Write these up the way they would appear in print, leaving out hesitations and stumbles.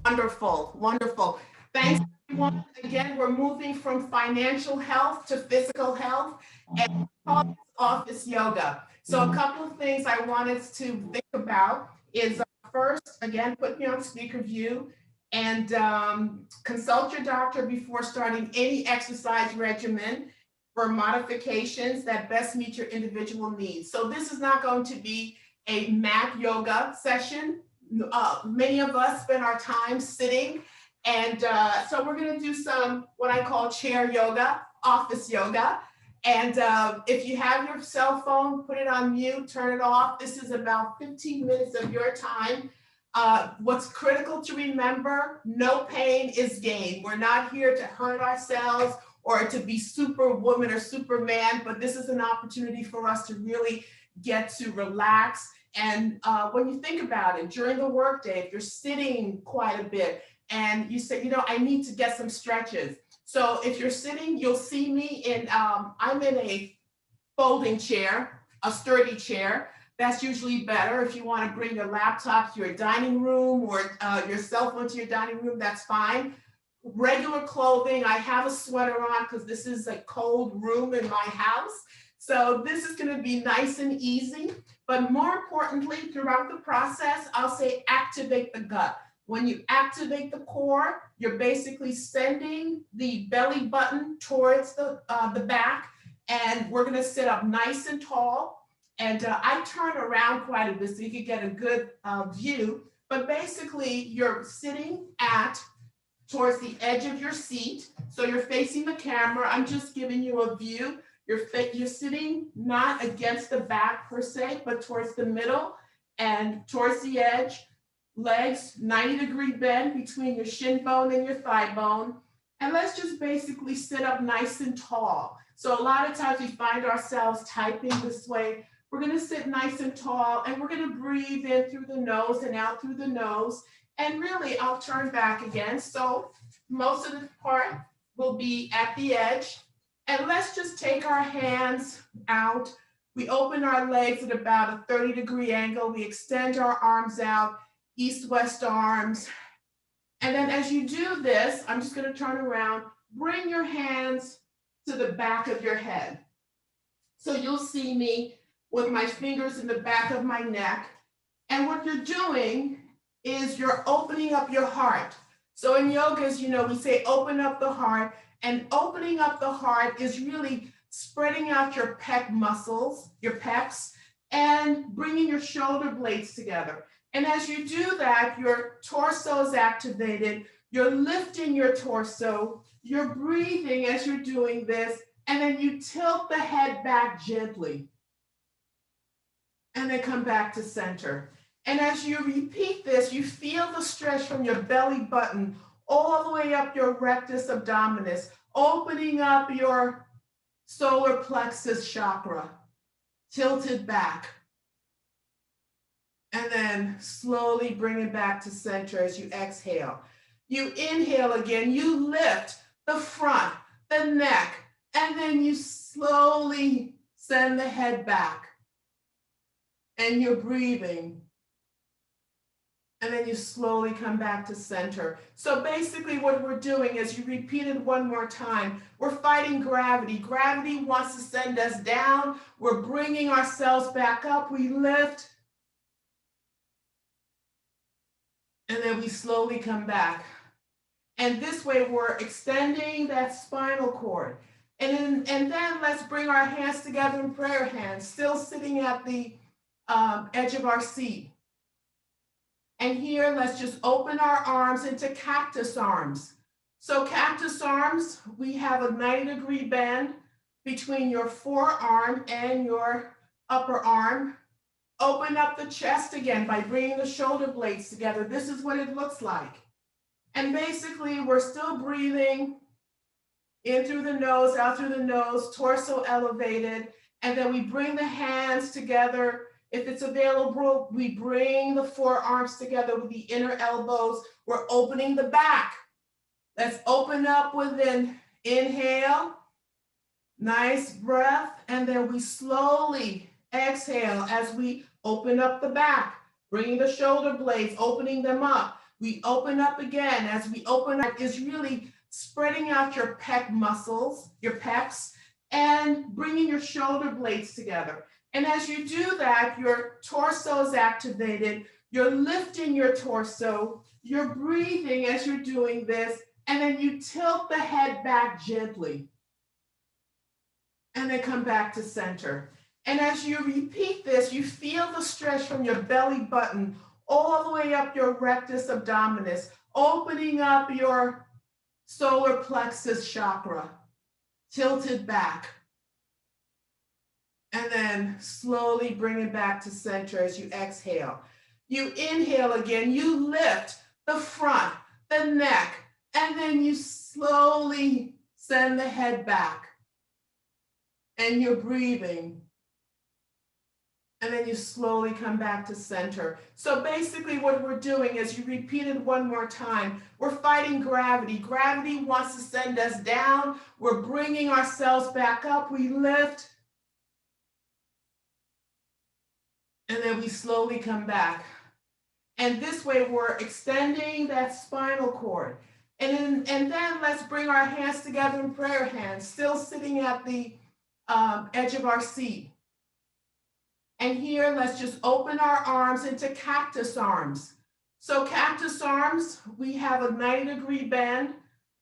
Wonderful, wonderful. Thanks, everyone. Again, we're moving from financial health to physical health and office yoga. So a couple of things I wanted to think about is first, again, put me on speaker view and consult your doctor before starting any exercise regimen for modifications that best meet your individual needs. So this is not going to be a mat yoga session. Many of us spend our time sitting, and so we're going to do some what I call chair yoga, office yoga. And if you have your cell phone, put it on mute, turn it off. This is about 15 minutes of your time. What's critical to remember, no pain is gain. We're not here to hurt ourselves or to be superwoman or superman, but this is an opportunity for us to really get to relax. And when you think about it, during the workday, if you're sitting quite a bit and you say, I need to get some stretches. So if you're sitting, you'll see me in, I'm in a folding chair, a sturdy chair. That's usually better. If you want to bring your laptop to your dining room or your cell phone to your dining room, that's fine. Regular clothing, I have a sweater on because this is a cold room in my house. So this is going to be nice and easy. But more importantly, throughout the process, I'll say activate the gut. When you activate the core, you're basically sending the belly button towards the back, and we're going to sit up nice and tall. And I turn around quite a bit so you can get a good view. But basically, you're sitting towards the edge of your seat. So you're facing the camera. I'm just giving you a view. You're sitting not against the back per se, but towards the middle and towards the edge. Legs, 90-degree bend between your shin bone and your thigh bone. And let's just basically sit up nice and tall. So a lot of times we find ourselves typing this way. We're going to sit nice and tall, and we're going to breathe in through the nose and out through the nose. And really, I'll turn back again. So most of the part will be at the edge. And let's just take our hands out. We open our legs at about a 30-degree angle. We extend our arms out, east-west arms. And then as you do this, I'm just going to turn around, bring your hands to the back of your head. So you'll see me with my fingers in the back of my neck. And what you're doing is you're opening up your heart. So in yoga, as you know, we say open up the heart. And opening up the heart is really spreading out your pec muscles, your pecs, and bringing your shoulder blades together. And as you do that, your torso is activated. You're lifting your torso. You're breathing as you're doing this. And then you tilt the head back gently. And then come back to center. And as you repeat this, you feel the stretch from your belly button all the way up your rectus abdominis, opening up your solar plexus chakra, tilted back. And then slowly bring it back to center as you exhale. You inhale again, you lift the front, the neck, and then you slowly send the head back. And you're breathing. And then you slowly come back to center. So basically what we're doing is, you repeat it one more time, we're fighting gravity. Gravity wants to send us down. We're bringing ourselves back up. We lift. And then we slowly come back. And this way we're extending that spinal cord. And then let's bring our hands together in prayer hands, still sitting at the edge of our seat. And here, let's just open our arms into cactus arms. So cactus arms, we have a 90-degree bend between your forearm and your upper arm. Open up the chest again by bringing the shoulder blades together. This is what it looks like. And basically, we're still breathing in through the nose, out through the nose, torso elevated. And then we bring the hands together. If it's available, we bring the forearms together with the inner elbows. We're opening the back. Let's open up with an inhale. Nice breath. And then we slowly exhale as we open up the back, bringing the shoulder blades, opening them up. We open up again. As we open up, is really spreading out your pec muscles, your pecs, and bringing your shoulder blades together. And as you do that, your torso is activated. You're lifting your torso. You're breathing as you're doing this. And then you tilt the head back gently. And then come back to center. And as you repeat this, you feel the stretch from your belly button all the way up your rectus abdominis, opening up your solar plexus chakra, tilted back. And then slowly bring it back to center as you exhale. You inhale again, you lift the front, the neck, and then you slowly send the head back. And you're breathing. And then you slowly come back to center. So basically what we're doing is, you repeat it one more time, we're fighting gravity. Gravity wants to send us down. We're bringing ourselves back up. We lift. And then we slowly come back. And this way we're extending that spinal cord. And then let's bring our hands together in prayer hands, still sitting at the edge of our seat. And here, let's just open our arms into cactus arms. So cactus arms, we have a 90-degree bend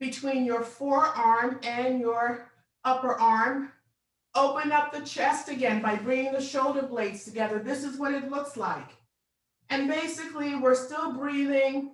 between your forearm and your upper arm. Open up the chest again by bringing the shoulder blades together. This is what it looks like. And basically, we're still breathing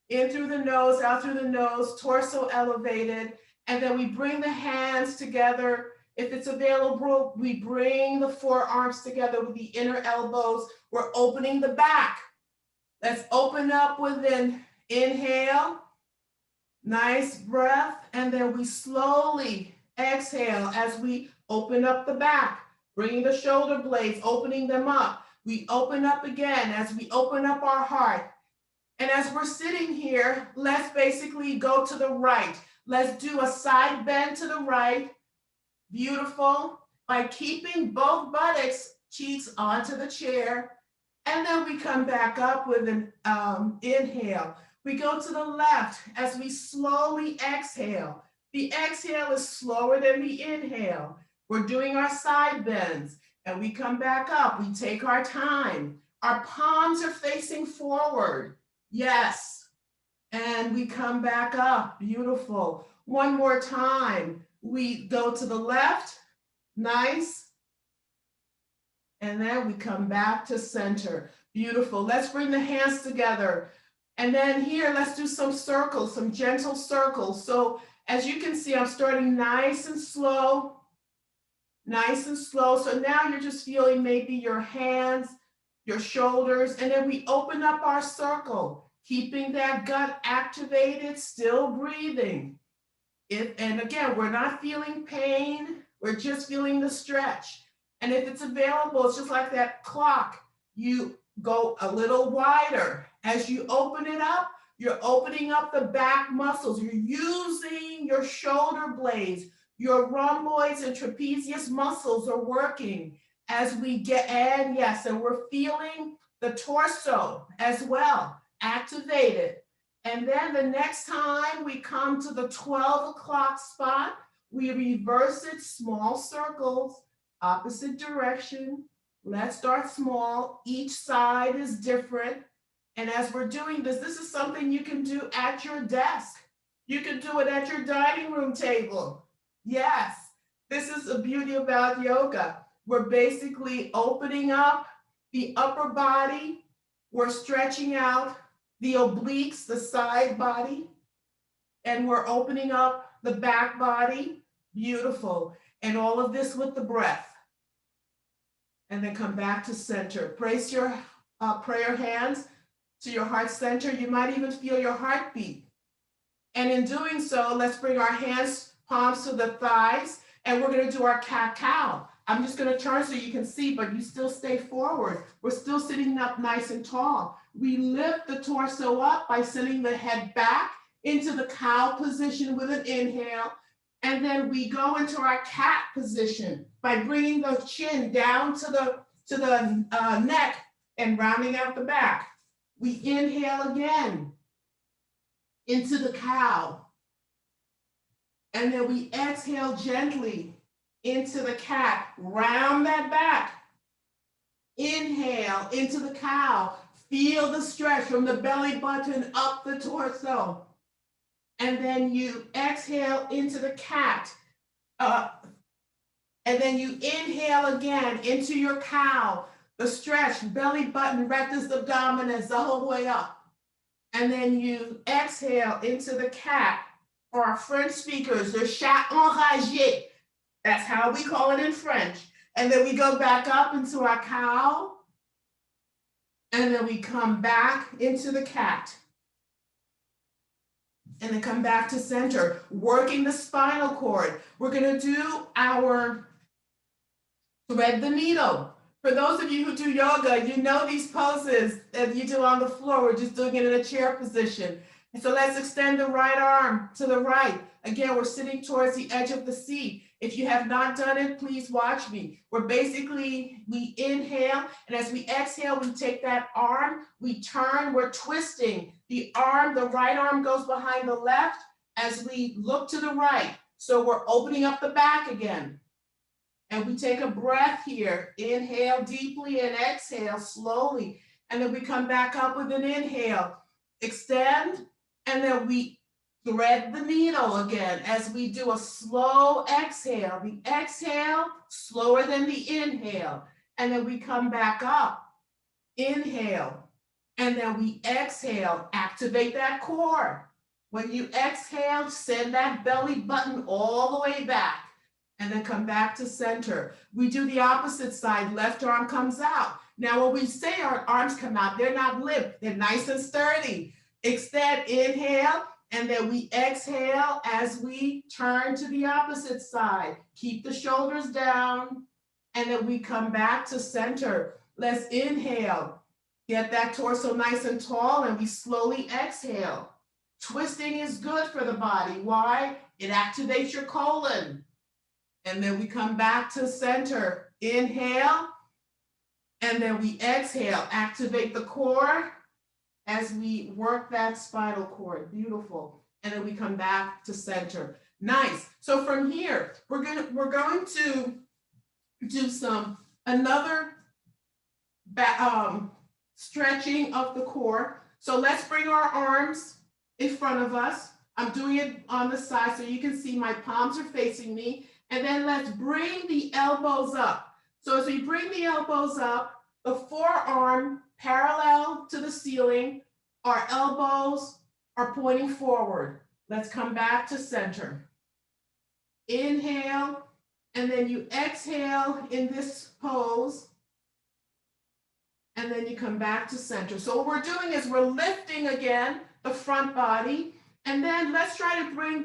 in through the nose, out through the nose, torso elevated. And then we bring the hands together. If it's available, we bring the forearms together with the inner elbows. We're opening the back. Let's open up with an inhale. Nice breath. And then we slowly exhale as we open up the back, bringing the shoulder blades, opening them up. We open up again as we open up our heart. And as we're sitting here, let's basically go to the right. Let's do a side bend to the right. Beautiful. By keeping both buttocks, cheeks onto the chair. And then we come back up with an inhale. We go to the left as we slowly exhale. The exhale is slower than the inhale. We're doing our side bends and we come back up. We take our time. Our palms are facing forward. Yes. And we come back up. Beautiful. One more time. We go to the left. Nice. And then we come back to center. Beautiful. Let's bring the hands together. And then here, let's do some circles, some gentle circles. So as you can see, I'm starting nice and slow. Nice and slow. So now you're just feeling maybe your hands, your shoulders, and then we open up our circle, keeping that gut activated, still breathing. And again, we're not feeling pain. We're just feeling the stretch. And if it's available, it's just like that clock. You go a little wider. As you open it up, you're opening up the back muscles. You're using your shoulder blades. Your rhomboids and trapezius muscles are working as we get, and yes, and we're feeling the torso as well, activated. And then the next time we come to the 12 o'clock spot, we reverse it, small circles, opposite direction. Let's start small. Each side is different. And as we're doing this, this is something you can do at your desk. You can do it at your dining room table. Yes, this is the beauty about yoga. We're basically opening up the upper body. We're stretching out the obliques, the side body, and we're opening up the back body. Beautiful. And all of this with the breath. And then come back to center. Place your prayer hands to your heart center. You might even feel your heartbeat. And in doing so, let's bring our hands, palms to the thighs, and we're going to do our cat-cow. I'm just going to turn so you can see, but you still stay forward. We're still sitting up nice and tall. We lift the torso up by sending the head back into the cow position with an inhale. And then we go into our cat position by bringing the chin down to the neck and rounding out the back. We inhale again into the cow. And then we exhale gently into the cat. Round that back. Inhale into the cow. Feel the stretch from the belly button up the torso. And then you exhale into the cat. And then you inhale again into your cow. The stretch, belly button, rectus abdominis, the whole way up. And then you exhale into the cat. For our French speakers, the chat enragé. That's how we call it in French. And then we go back up into our cow. And then we come back into the cat. And then come back to center, working the spinal cord. We're gonna do our thread the needle. For those of you who do yoga, you know these poses that you do on the floor. We're just doing it in a chair position. And so let's extend the right arm to the right. Again, we're sitting towards the edge of the seat. If you have not done it, please watch me. We inhale, and as we exhale, we take that arm, we turn, we're twisting. The right arm goes behind the left as we look to the right. So we're opening up the back again. And we take a breath here. Inhale deeply and exhale slowly. And then we come back up with an inhale. Extend, and then we thread the needle again as we do a slow exhale. The exhale slower than the inhale. And then we come back up. Inhale. And then we exhale. Activate that core. When you exhale, send that belly button all the way back. And then come back to center. We do the opposite side. Left arm comes out. Now, when we say our arms come out, they're not limp. They're nice and sturdy. Extend, inhale, and then we exhale as we turn to the opposite side. Keep the shoulders down, and then we come back to center. Let's inhale. Get that torso nice and tall, and we slowly exhale. Twisting is good for the body. Why? It activates your colon. And then we come back to center. Inhale, and then we exhale. Activate the core as we work that spinal cord. Beautiful. And then we come back to center. Nice. So from here, we're going to do another stretching of the core. So let's bring our arms in front of us. I'm doing it on the side so you can see my palms are facing me. And then let's bring the elbows up. So as we bring the elbows up, the forearm parallel to the ceiling, our elbows are pointing forward. Let's come back to center. Inhale, and then you exhale in this pose, and then you come back to center. So what we're doing is we're lifting again the front body, and then let's try to bring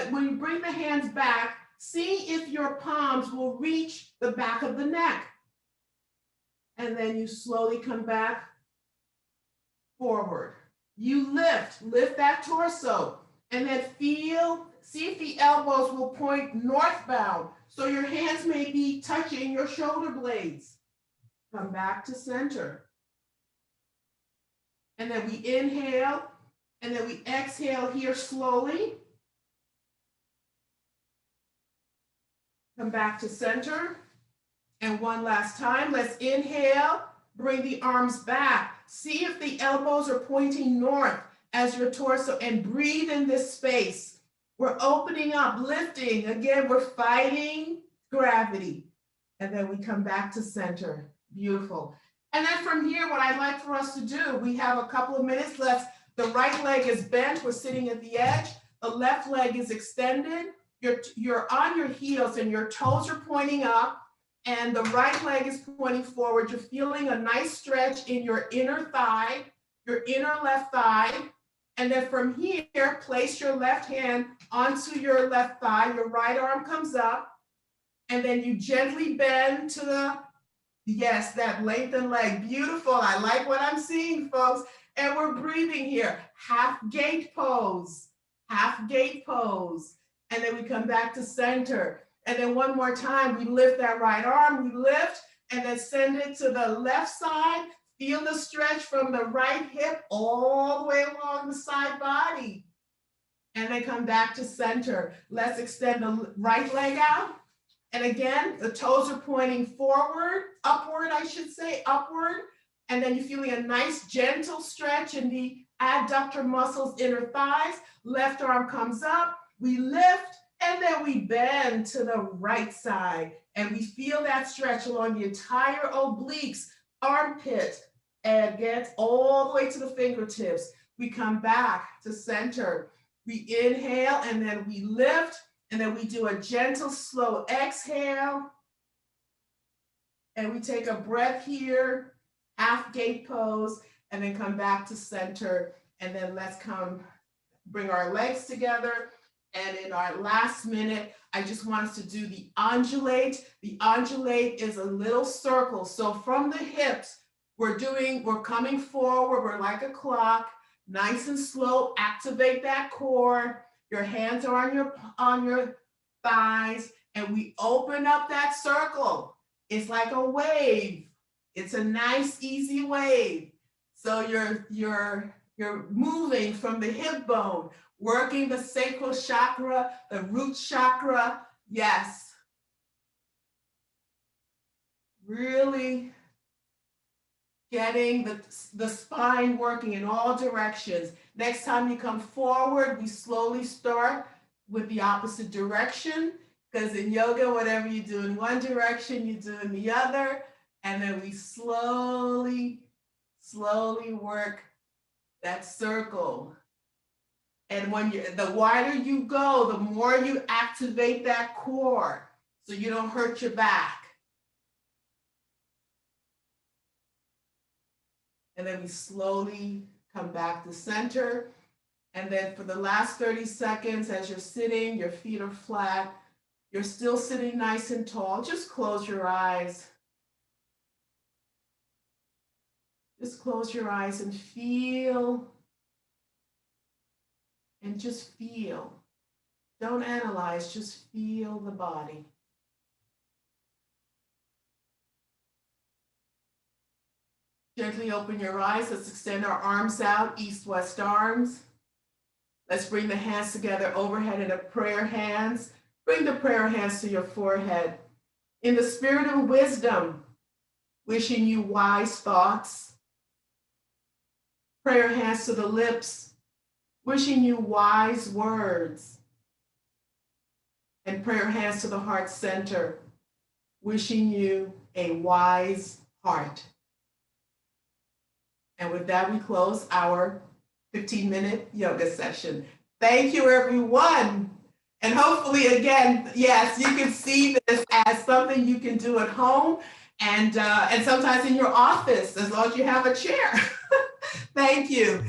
when you bring the hands back, see if your palms will reach the back of the neck. And then you slowly come back forward. You lift that torso, and then see if the elbows will point northbound. So your hands may be touching your shoulder blades. Come back to center. And then we inhale, and then we exhale here slowly. Come back to center. And one last time, let's inhale, bring the arms back. See if the elbows are pointing north as your torso, and breathe in this space. We're opening up, lifting. Again, we're fighting gravity. And then we come back to center. Beautiful. And then from here, what I'd like for us to do, we have a couple of minutes left. The right leg is bent. We're sitting at the edge. The left leg is extended. You're on your heels and your toes are pointing up, and the right leg is pointing forward. You're feeling a nice stretch in your inner thigh, your inner left thigh. And then from here, place your left hand onto your left thigh. Your right arm comes up, and then you gently bend to that lengthened leg. Beautiful. I like what I'm seeing, folks. And we're breathing here. Half gate pose, half gate pose. And then we come back to center. And then one more time, we lift that right arm, we lift, and then send it to the left side. Feel the stretch from the right hip all the way along the side body. And then come back to center. Let's extend the right leg out. And again, the toes are pointing forward, upward, I should say, upward. And then you're feeling a nice gentle stretch in the adductor muscles, inner thighs. Left arm comes up, we lift, and then we bend to the right side. And we feel that stretch along the entire obliques, armpit, and gets all the way to the fingertips. We come back to center. We inhale, and then we lift, and then we do a gentle, slow exhale. And we take a breath here, half gate pose, and then come back to center. And then let's bring our legs together. And in our last minute, I just want us to do the undulate. The undulate is a little circle. So from the hips, we're coming forward, we're like a clock, nice and slow, activate that core. Your hands are on your thighs, and we open up that circle. It's like a wave. It's a nice, easy wave. So you're moving from the hip bone, working the sacral chakra, the root chakra. Yes. Really getting the spine working in all directions. Next time you come forward, we slowly start with the opposite direction, because in yoga, whatever you do in one direction, you do in the other. And then we slowly work that circle. And the wider you go, the more you activate that core so you don't hurt your back. And then we slowly come back to center. And then for the last 30 seconds, as you're sitting, your feet are flat, you're still sitting nice and tall, just close your eyes. Just close your eyes and feel. And just feel. Don't analyze, just feel the body. Gently open your eyes. Let's extend our arms out, east-west arms. Let's bring the hands together overhead in a prayer hands. Bring the prayer hands to your forehead. In the spirit of wisdom, wishing you wise thoughts. Prayer hands to the lips, wishing you wise words. And prayer hands to the heart center, wishing you a wise heart. And with that, we close our 15-minute yoga session. Thank you, everyone. And hopefully, again, yes, you can see this as something you can do at home and sometimes in your office, as long as you have a chair. Thank you.